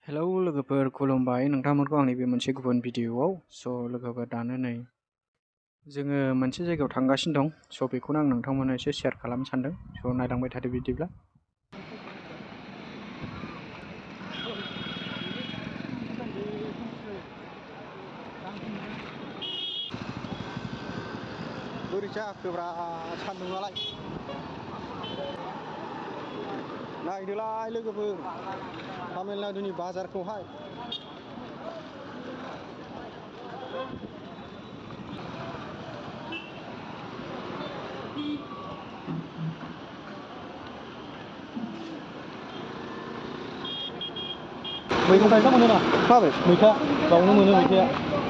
Hello लोगोफोर खुलुमबाय नोंथांमोनखौ आंनि बे मोनसे गुबुन भिडिअआव लोगोफोर दानो नै जोङो मोनसे जायगायाव थांगासिनो दं बेखौनो आं नोंथांमोननो एसे शेयार खालामनो सानदों नायलांबाय थादो बिदिब्ला बोरै जाखोब्रा सान्दुङालाय नायदोलाय लोगोफोर तामिलनाडुनि बाजारखौहाय मैगं थाइगं मोनो ना माबे मैथा बावनो मोनो मैथाया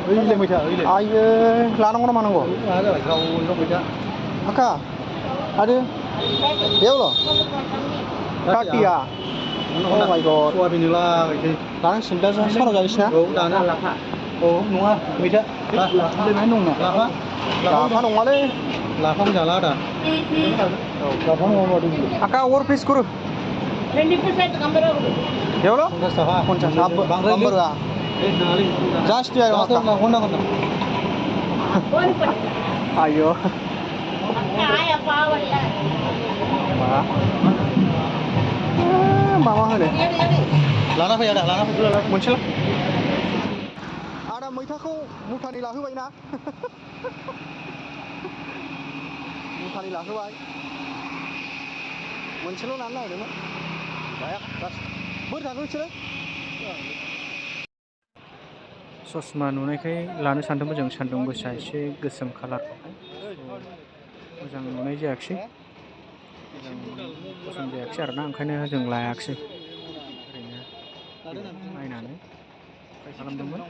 ओइले मैथा ओइले आयो लानांगौ ना मानांगौ लाना जाबाय गावनो मैथा आका आरो बेयावल' काटिया Oh my god सवाबिनला लानांसिगोन दा सानाव जायोसै ना औ दानो लाफा औ नङा मैथा लाफा नङा लाफा नङालै लाफाखौ जाला आदा औ लाफा नङा आका और पिस करो 20% कम करो एवलो 50 taका 50 बांद्राय जास्ट यार ayo माबा होनो लाना फै आदा लाना फै मोनसेल आदा मैथाखौ मुथानै लाहोबाय ना मुथानै लाहोबाय मोनसेल लानो नागिरदोंमोन जाया बोरै थाखो बिसोरो ससमा नुनायखाय लानो सानदोंमोन जों सान्दुं गोसा एसे गोसोम कालारखौहाय मोजां नुनाय जायाखिसै मोजां पसन्द जायाखिसै आरोना ओंखायनो जों लायाखिसै ओरैनो नायनानै ट्राइ खालामदोंमोन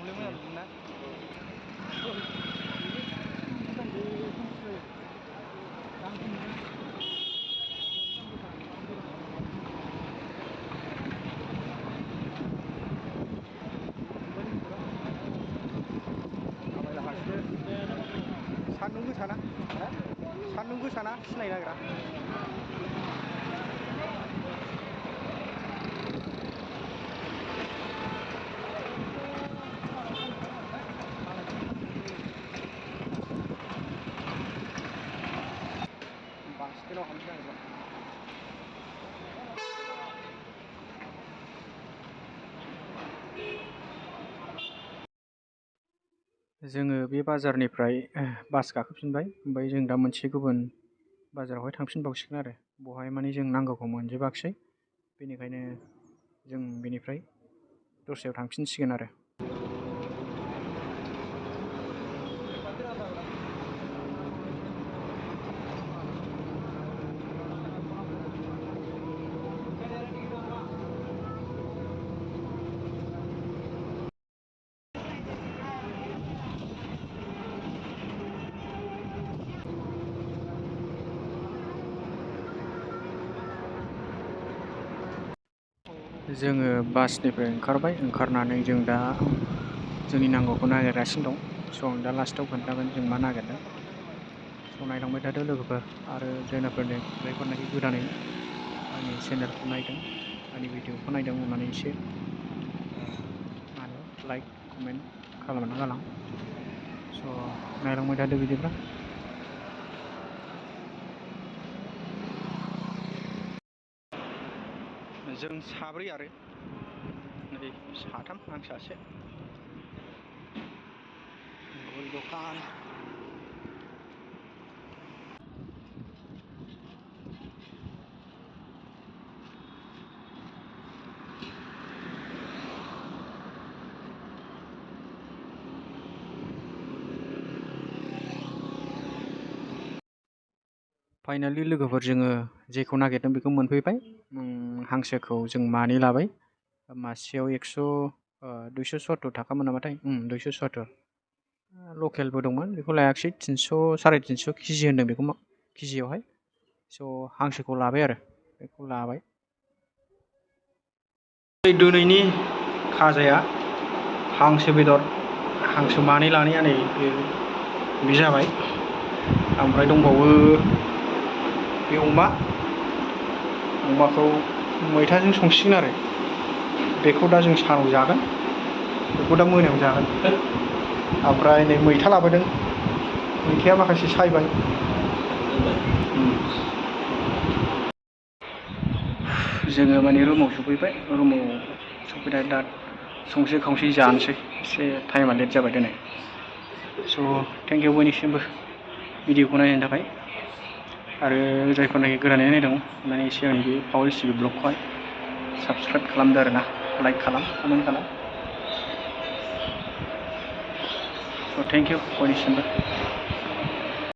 सान्दुं गोसाना सिनायनो नागिरा बास्केटाव हाबनो नागिरबाय जोङो बे बाजारनिफ्राय बास गाखोफिनबाय ओमफ्राय जों दा मोनसे गुबुन बाजारावहाय थांफिनबावसिगोन आरो बहाय माने जों नांगौखौ मोनजोबाखिसै बेनिखायनो जों बेनिफ्राय दस्रायाव थांफिनसिगोन आरो जोङो बासनिफ्राय ओंखारनानै जों दा जोंनि नांगौखौ नागिरगासिनो दं आं दा लास्टाव खोन्थागोन जों मा नागिरदों नायलांबाय थादो लोगोफोर आरो जायफोरनाखि गोदानै आंनि चेनेलखौ नायदों आंनि भिडिअखौ नायदों अननानै एसे मा होनो लाइक कमेन्ट खालामना गालां नायलांबाय थादो बिदिब्ला जों साब्रै आरो नै साथाम आं सासे गय दखान फाइनालि लोगोफोर जोङो जेखौ नागिरदों बेखौ मोनफैबाय हांसोखौ जों मानै लाबाय मासेयाव 270 थाखामोन नामाथाय 270 लकेलबो दंमोन बेखौ लायाखिसै 300 350 केजि होनदों बेखौ केजियावहाय हांसोखौ लाबाय आरो बेखौ लाबाय दिनैनि खाजाया हांसो बेदर हांसो मानै लानाया नै बे जाबाय ओमफ्राय दंबावो बे अमाखौ मैथाजों संसिगोन आरो बेखौ दा जों सानाव जागोन, बेखौ दा मोनायाव जागोन। ओमफ्राय नै मैथा लाबोदों, मैथाया माखासे सायबाय। जोङो माने रुमाव सफैबाय, रुमाव सफैनानै दा संसै खावसै जानोसै, एसे टाइमा लेट जाबाय दिनै। स' थेंक इउ बयनिसिमबो भिडिअखौ नायनायनि थाखाय, आरो जायफोरनाखि गोदानै नायदों माने सिगांनि बे पावार एसटिभि ब्लगखौहाय साबसक्राइब खालामदो आरो ना, लाइक खालाम, कमेन्ट खालाम। स' थेंक इउ बयनिसिमबो।